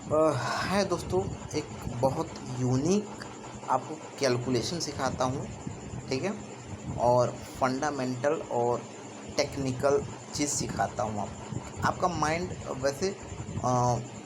है दोस्तों, एक बहुत यूनिक आपको कैलकुलेशन सिखाता हूँ, ठीक है। और फंडामेंटल और टेक्निकल चीज़ सिखाता हूँ आपको। आपका माइंड वैसे अ,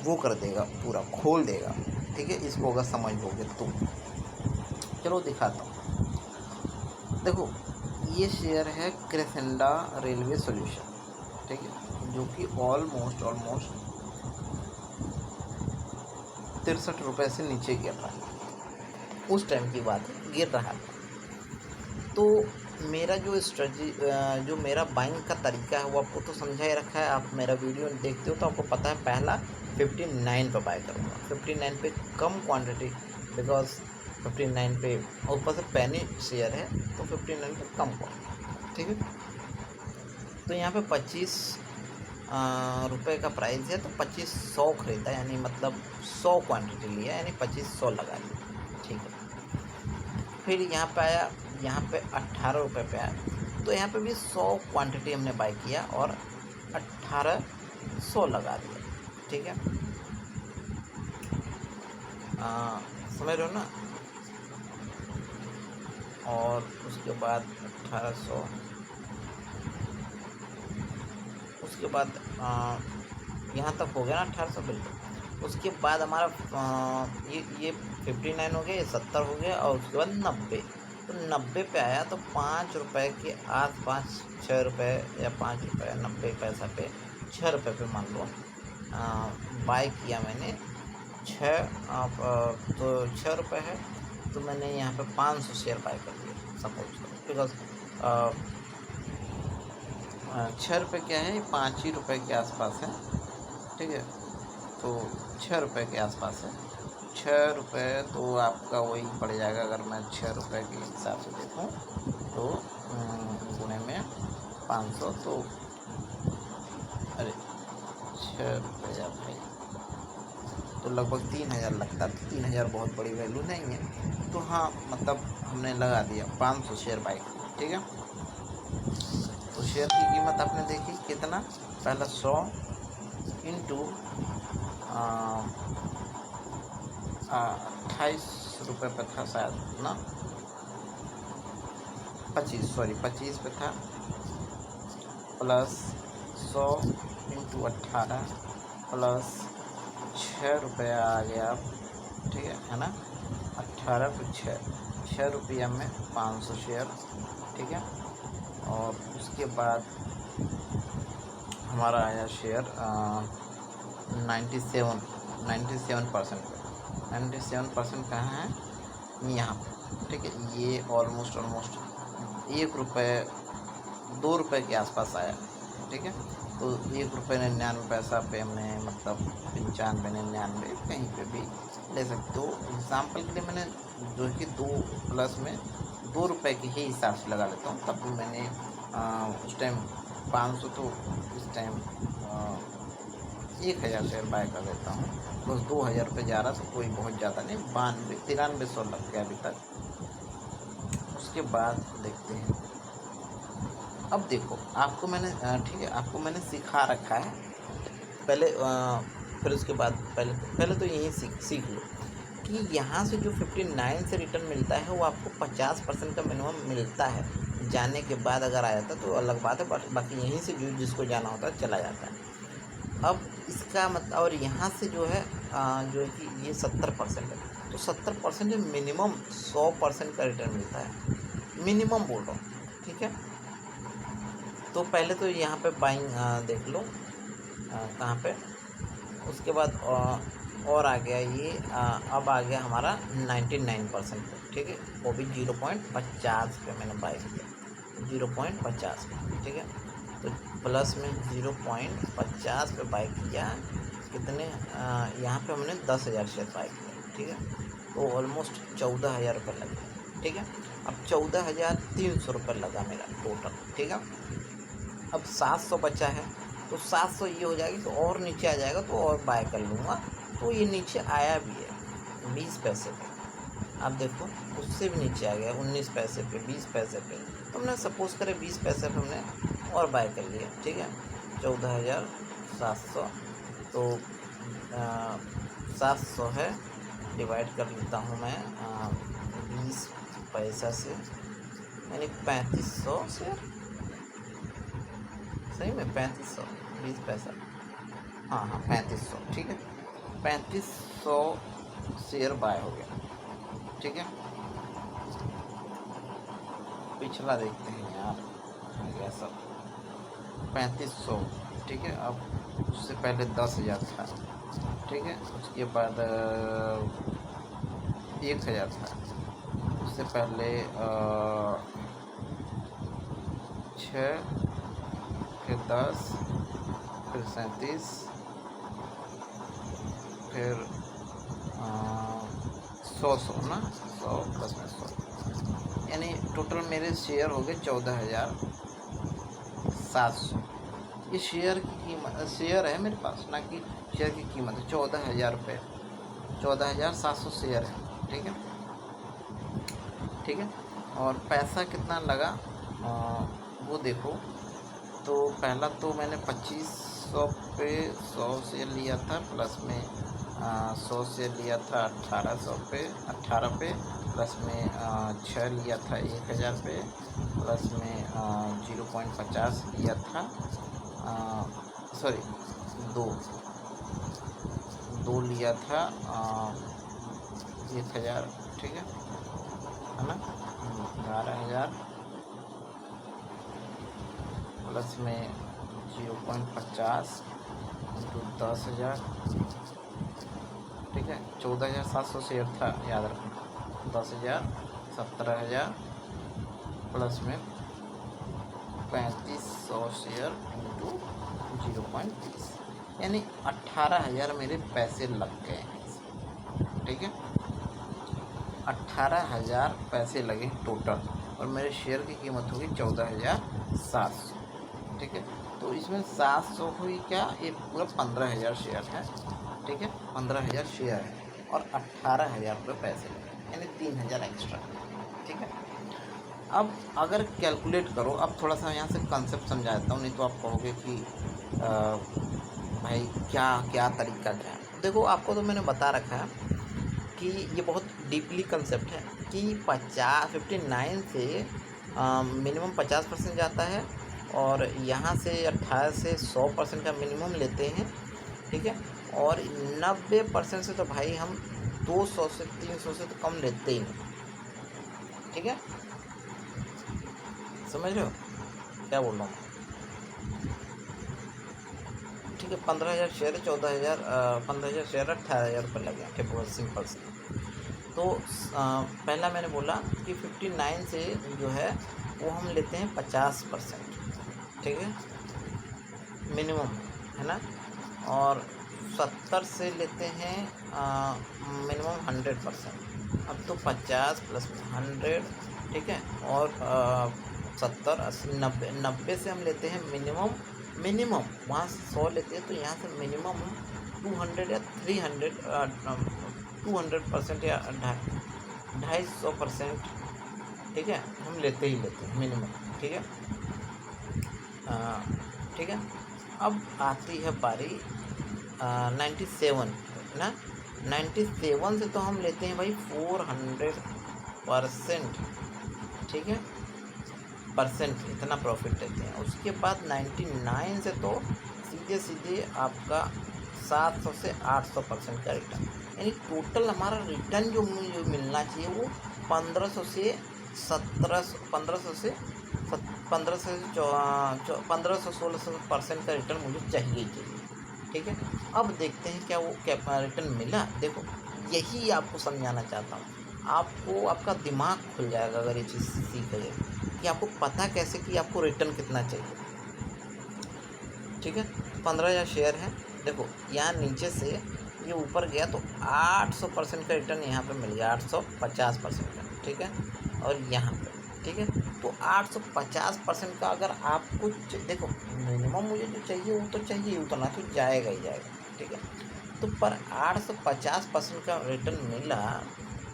वो कर देगा, पूरा खोल देगा, ठीक है, इसको अगर समझ लोगे तो। चलो दिखाता हूँ। देखो, ये शेयर है क्रेसेंडा रेलवे सॉल्यूशन, ठीक है, जो कि ऑलमोस्ट 63 रुपये से नीचे गिर रहा है। उस टाइम की बात है, गिर रहा था। तो मेरा जो स्ट्रेटजी, जो मेरा बाइंग का तरीका है वो आपको तो समझा ही रखा है। आप मेरा वीडियो देखते हो तो आपको पता है, पहला 59 पे बाय करूँगा, 59 पे कम क्वांटिटी, बिकॉज 59 पे ऊपर से पैनी शेयर है, तो 59 पे कम क्वांटिटी, ठीक है। तो यहाँ पे 25 रुपये का प्राइस है, तो 2500 खरीदा, यानी मतलब 100 क्वांटिटी लिया, यानी 2500 लगा लिया, ठीक है। फिर यहाँ पे आया, यहाँ पे 18 रुपये पे आया, तो यहाँ पे भी 100 क्वांटिटी हमने बाई किया और 1800 लगा दिया, ठीक है। समझ रहे हो ना। और उसके बाद 1800, उसके बाद यहाँ तक हो गया ना 1800, बिल्कुल। उसके बाद हमारा ये 59 हो गया, ये 70 हो गया, और उसके बाद 90। तो 90 पे आया, तो 5 रुपये के आसपास, 6 रुपये या 5 रुपये 90 पैसा पे, 6 रुपये पे मान लो बाई किया मैंने। तो 6 रुपये है, तो मैंने यहाँ पे 500 शेयर बाई कर दिया, सपोज करो, बिकॉज 6 रुपये क्या है, 5 ही रुपये के आसपास है, ठीक है। तो 6 रुपये के आसपास है, 6 रुपये तो आपका वही पड़ जाएगा। अगर मैं 6 रुपये के हिसाब से देखूँ तो गुणे में 500, तो अरे 6 रुपये भाई, तो लगभग 3000 लगता। तो 3000 बहुत बड़ी वैल्यू नहीं है, तो हाँ, मतलब हमने लगा दिया 500 शेयर बाई, ठीक है। तो शेयर की कीमत आपने देखी कितना, पहला 100 इंटू 28 रुपये पे था शायद ना, 25 पे था, प्लस 100 इंटू 18 प्लस 6 रुपये आ गया, ठीक है ना। 18 पे 6 रुपया में 500 शेयर, ठीक है। और उसके बाद हमारा आया शेयर 97% पे। 97% कहाँ है, यहाँ पे, ठीक है। ये ऑलमोस्ट 1 रुपये 2 रुपये के आसपास आया, ठीक है। तो 1 रुपये 99 पैसा पे हमने, मतलब 95 99 कहीं पे भी ले सकते हो। एग्ज़ाम्पल के लिए मैंने जो कि 2 प्लस में 2 रुपये के ही हिसाब से लगा लेता हूँ। तब भी मैंने उस टाइम 500, तो इस टाइम 1000 शेयर बाय कर देता हूँ, बस 2000 रुपये जा रहा, तो कोई बहुत ज़्यादा नहीं, 9300 लग गया अभी तक। उसके बाद देखते हैं, अब देखो, आपको मैंने ठीक है, आपको मैंने सिखा रखा है पहले। फिर उसके बाद पहले तो यही सीख लो कि यहाँ से जो 59 से रिटर्न मिलता है, वो आपको 50% का मिनिमम मिलता है। जाने के बाद अगर आ जाता तो अलग बात है, बाकी यहीं से जो जिसको जाना होता है चला जाता है। अब इसका मतलब, और यहाँ से जो है जो है कि ये 70% है, तो 70% में मिनिमम 100% का रिटर्न मिलता है, मिनिमम बोल रहा हूँ, ठीक है। तो पहले तो यहाँ पे बाइंग देख लो कहाँ पे। उसके बाद और आ गया ये, अब आ गया हमारा 99% पे, ठीक है। वो भी 0.50 पे मैंने बाई किया, 0.50 पे, ठीक है। तो प्लस में 0.50 पे बाई किया, कितने यहाँ पे हमने 10,000 शेयर बाई किया, ठीक है। तो ऑलमोस्ट 14,000 रुपये लगे, ठीक है। अब 14,300 रुपये लगा मेरा टोटल, ठीक है। अब 700 बचा है, तो 700 ये हो जाएगी, तो और नीचे आ जाएगा, तो और बाय कर लूँगा। तो ये नीचे आया भी है 20 पैसे पे, आप देखो, उससे भी नीचे आ गया 19 पैसे पे, 20 पैसे पे। तो हमने सपोज करें 20 पैसे पे हमने और बाय कर लिया, ठीक है। 14,700, तो 700 है, डिवाइड कर लेता हूँ मैं 20 पैसा से, यानी 3500 शेयर। सही में 3500, 20 पैसा, हाँ हाँ 3500, ठीक है। 3500 शेयर बाय हो गया, ठीक है। पिछला देखते हैं यार, आ गया सब 3500, ठीक है। अब उससे पहले 10,000 था, ठीक है। उसके बाद 1,000 था, उससे पहले 6, फिर 10, फिर 37, फिर 100 ना, 100 प्लस में 100, यानी टोटल मेरे शेयर हो गए 14,700। ये शेयर की कीमत, शेयर है मेरे पास, ना कि शेयर की कीमत है। 14,000 रुपये, 14,700 शेयर है, ठीक है, ठीक है। और पैसा कितना लगा वो देखो। तो पहला तो मैंने 2500 पे 100 शेयर लिया था, प्लस में 100 शेयर लिया था 18 पे, प्लस में 6 लिया था 1,000 पे, प्लस में 0.50 लिया था, सॉरी दो लिया था 1,000, ठीक है ना। 11,000 प्लस में 0.50 इंटू 10,000, ठीक है। 14,700 शेयर था, याद रखना। 10,000, 17,000 प्लस में 3500 शेयर इंटू 0.30, यानी 18,000 मेरे पैसे लग गए हैं, ठीक है। 18,000 पैसे लगे टोटल, और मेरे शेयर की कीमत होगी 14,700, ठीक है। तो इसमें 700 हुई क्या, ये पूरा 15,000 शेयर है, ठीक है। 15,000 शेयर है और 18,000 रुपये पैसे लगे, यानी 3,000 एक्स्ट्रा, ठीक है। अब अगर कैलकुलेट करो, अब थोड़ा सा यहाँ से कंसेप्ट समझाता हूँ, नहीं तो आप कहोगे कि भाई क्या क्या तरीका क्या है। देखो, आपको तो मैंने बता रखा है कि ये बहुत डीपली कंसेप्ट है कि 59 से मिनिमम 50% जाता है, और यहाँ से 18 से 100% का मिनिमम लेते हैं, ठीक है। और 90% से तो भाई हम 200 से 300 से तो कम लेते ही नहीं, ठीक है। समझ रहे हो क्या बोल रहा हूँ, ठीक है। 15,000 शेयर है, 14,000 15,000 शेयर 18,000 रुपये लगे, ठीक, बहुत सिंपल से। तो पहला मैंने बोला कि 59 से जो है वो हम लेते हैं 50%, ठीक है, मिनिमम, है ना। और 70 से लेते हैं मिनिमम 100%। अब तो 50 प्लस 100, ठीक है। और 70, 80, 90 से हम लेते हैं मिनिमम वहाँ से 100 लेते हैं, तो यहाँ से मिनिमम 200 या 300 200% या 250%, ठीक है, हम लेते हैं मिनिमम, ठीक है। ठीक है। अब आती है बारी 97 ना। 97 से तो हम लेते हैं भाई 400%, ठीक है, परसेंट, इतना प्रॉफिट लेते हैं। उसके बाद 99 से तो सीधे आपका 700 से 800% का रिटर्न, यानी टोटल हमारा रिटर्न जो मुझे मिलना चाहिए वो 1500 से 1600% का रिटर्न मुझे चाहिए, ठीक है। अब देखते हैं क्या वो क्या रिटर्न मिला। देखो, यही आपको समझाना चाहता हूँ, आपको आपका दिमाग खुल जाएगा अगर ये चीज़ सीख गए कि आपको पता कैसे कि आपको रिटर्न कितना चाहिए, ठीक है। 15,000 शेयर है, देखो यहाँ नीचे से ये ऊपर गया तो 800% का रिटर्न यहाँ पे मिल गया, 850% का, ठीक है। और यहाँ पे, ठीक है, तो 850% का अगर आपको देखो मिनिमम मुझे जो चाहिए वो तो चाहिए, उतना तो जाएगा ही जाएगा, ठीक है। तो पर 850% का रिटर्न मिला,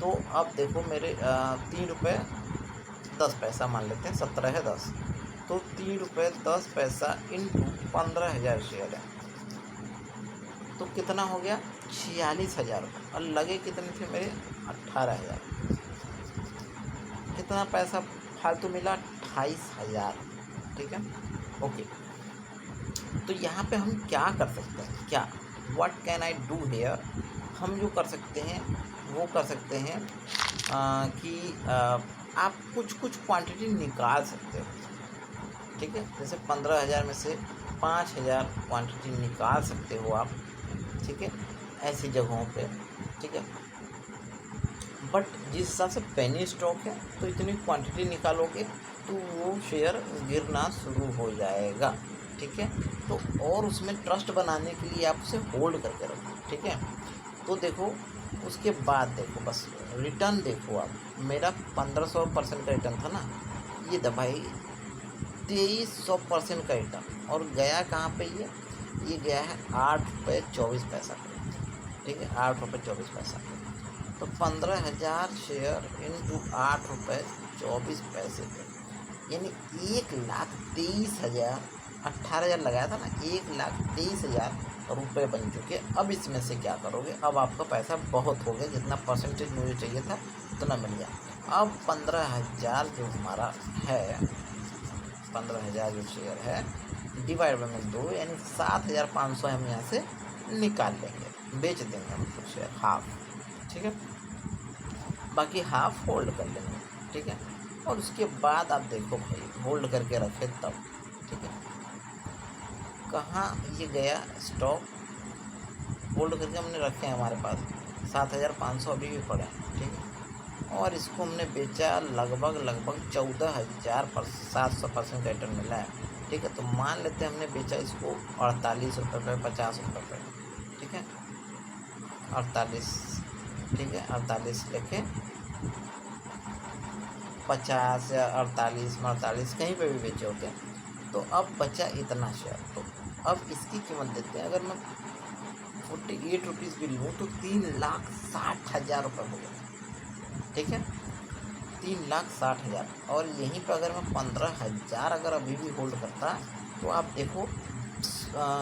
तो अब देखो मेरे 3 रुपये 10 पैसा मान लेते हैं, 17 है 10, तो 3 रुपये 10 पैसा इंटू 15,000 शेयर है, तो कितना हो गया 46,000 रुपये और लगे कितने थे मेरे 18,000। कितना पैसा फालतू मिला 28,000। ठीक है, ओके। तो यहाँ पे हम क्या कर सकते हैं, क्या what can I do here, हम जो कर सकते हैं वो कर सकते हैं कि आप कुछ कुछ क्वांटिटी निकाल सकते हो। ठीक है, जैसे 15,000 में से 5,000 क्वांटिटी निकाल सकते हो आप। ठीक है, ऐसी जगहों पे। ठीक है, बट जिस हिसाब से पेनी स्टॉक है तो इतनी क्वांटिटी निकालोगे तो वो शेयर गिरना शुरू हो जाएगा। ठीक है, तो और उसमें ट्रस्ट बनाने के लिए आप उसे होल्ड करके रखो। ठीक है, तो देखो उसके बाद देखो बस रिटर्न देखो आप, मेरा 1500% का रिटर्न था ना, ये दबाई 2300% का रिटर्न, और गया कहाँ पे, ये गया है 8 रुपये 24 पैसा पे। ठीक है, 8 रुपये 24 पैसा। तो 15,000 शेयर इंटू 8 रुपये 24 पैसे पे, यानी 1,23,000, 18,000 लगाया था ना, 1,23,000 रुपये बन चुके। अब इसमें से क्या करोगे, अब आपका पैसा बहुत हो गया, जितना परसेंटेज मुझे चाहिए था उतना मिल गया। अब 15,000 जो हमारा है, 15,000 जो शेयर है डिवाइड बाई 2, यानी 7,500 हम यहाँ से निकाल लेंगे, बेच देंगे हम कुछ शेयर हाफ। ठीक है, बाकी हाफ होल्ड कर लेंगे। ठीक है, और उसके बाद आप देखो भाई होल्ड करके रखे तब। ठीक है, कहाँ ये गया स्टॉक, होल्ड करके हमने रखे हैं हमारे पास 7,500 अभी भी पड़े हैं। ठीक है, और इसको हमने बेचा लगभग 14,700% का रिटर्न मिला है। ठीक है, तो मान लेते हैं हमने बेचा इसको 48 रुपये पे, 50 रुपये पे। ठीक है, 48, ठीक है, 48 लेके 50 या 48 में 48 कहीं पे भी बेचे होते हैं। तो अब बचा इतना शेयर, तो अब इसकी कीमत देते हैं, अगर मैं 48 रुपीज़ भी लूँ तो 3,60,000 रुपये हो गया। ठीक है, 3,60,000, और यहीं पर अगर मैं 15,000 अगर अभी भी होल्ड करता तो आप देखो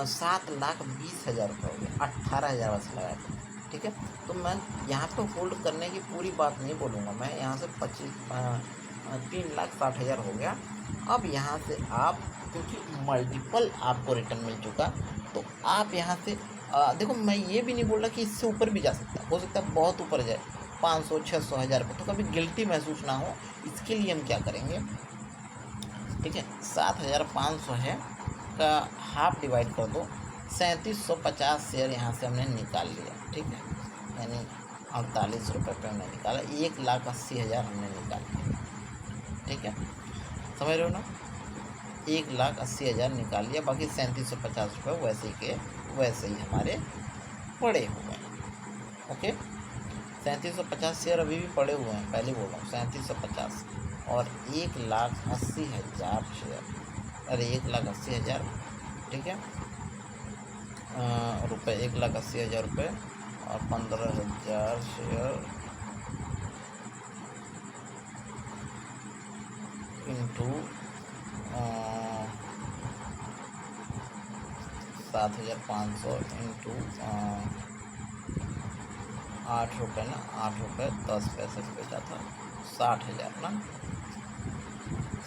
7,20,000 रुपये हो गया, 18,000 बस लगाया था। ठीक है, तो मैं यहाँ पे होल्ड करने की पूरी बात नहीं बोलूँगा, मैं यहाँ से 3,60,000 हो गया। अब यहाँ से आप, क्योंकि मल्टीपल आपको रिटर्न मिल चुका, तो आप यहाँ से देखो, मैं ये भी नहीं बोल रहा कि इससे ऊपर भी जा सकता है, हो सकता है बहुत ऊपर जाए 500, 600, 1,000 रुपये, तो कभी गिल्टी महसूस ना हो, इसके लिए हम क्या करेंगे। ठीक है, 7,500 है का हाफ डिवाइड कर दो, 3,750 शेयर यहाँ से हमने निकाल लिया। ठीक है, यानी 48 रुपये पे हमने निकाला, 1,80,000 हमने निकाल लिया। ठीक है, समझ रहे हो ना, 1,80,000 निकाल लिया, बाकी 3,750 रुपये वैसे के वैसे ही हमारे पड़े हुए हैं। ओके, 3,750 शेयर अभी भी पड़े हुए हैं, पहले बोल रहा हूँ 3,750, और 1,80,000 शेयर, अरे 1,80,000, ठीक है, रुपये, 1,80,000 रुपये, और 15,000 शेयर इंटू 7,500 इंटू 8 रुपये ना, 8 रुपये 10 पैसे पे बेचा था, 60,000 ना,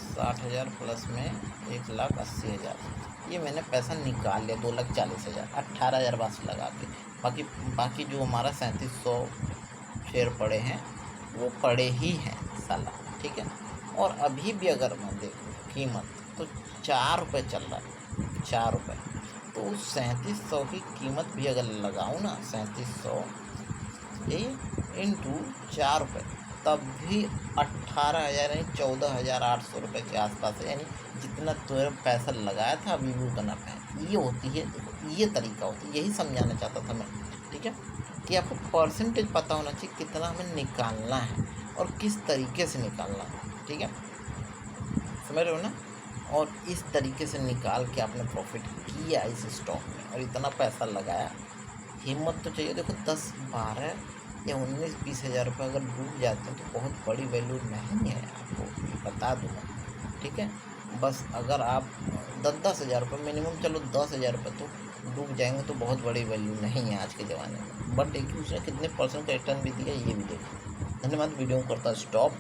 60,000 प्लस में 1,80,000, ये मैंने पैसा निकाल लिया, 2,40,000, 18,000 बस लगा के, बाकी जो हमारा 3,700 शेयर पड़े हैं वो पड़े ही हैं साला। ठीक है, और अभी भी अगर मैं देखूँ कीमत तो 4 रुपये चल रहा है, 4 रुपये, तो 3,700 की कीमत भी अगर लगाऊँ ना, 3,700 यही इंटू 4 रुपये, तब भी 18,000 यानी 14,800 रुपये के आसपास है, यानी जितना तुमने पैसा लगाया था अभी भी उतना है। ये होती है, ये तरीका होता है, यही समझाना चाहता था मैं। ठीक है, कि आपको परसेंटेज पता होना चाहिए कितना हमें निकालना है और किस तरीके से निकालना है। ठीक है, समझ रहे हो ना, और इस तरीके से निकाल के आपने प्रॉफिट किया इस स्टॉक में, और इतना पैसा लगाया। हिम्मत तो चाहिए, देखो 10, 12 या 19, 20,000 रुपये अगर डूब जाते हैं तो बहुत बड़ी वैल्यू नहीं है, आपको बता दूँगा। ठीक है, बस अगर आप 10-10 हज़ार रुपये मिनिमम, चलो 10,000 रुपये तो डूब जाएंगे तो बहुत बड़ी वैल्यू नहीं है आज के ज़माने में। बट देखिए उसने कितने % का रिटर्न भी दिया ये भी देखिए। धन्यवाद, वीडियो को करता स्टॉप।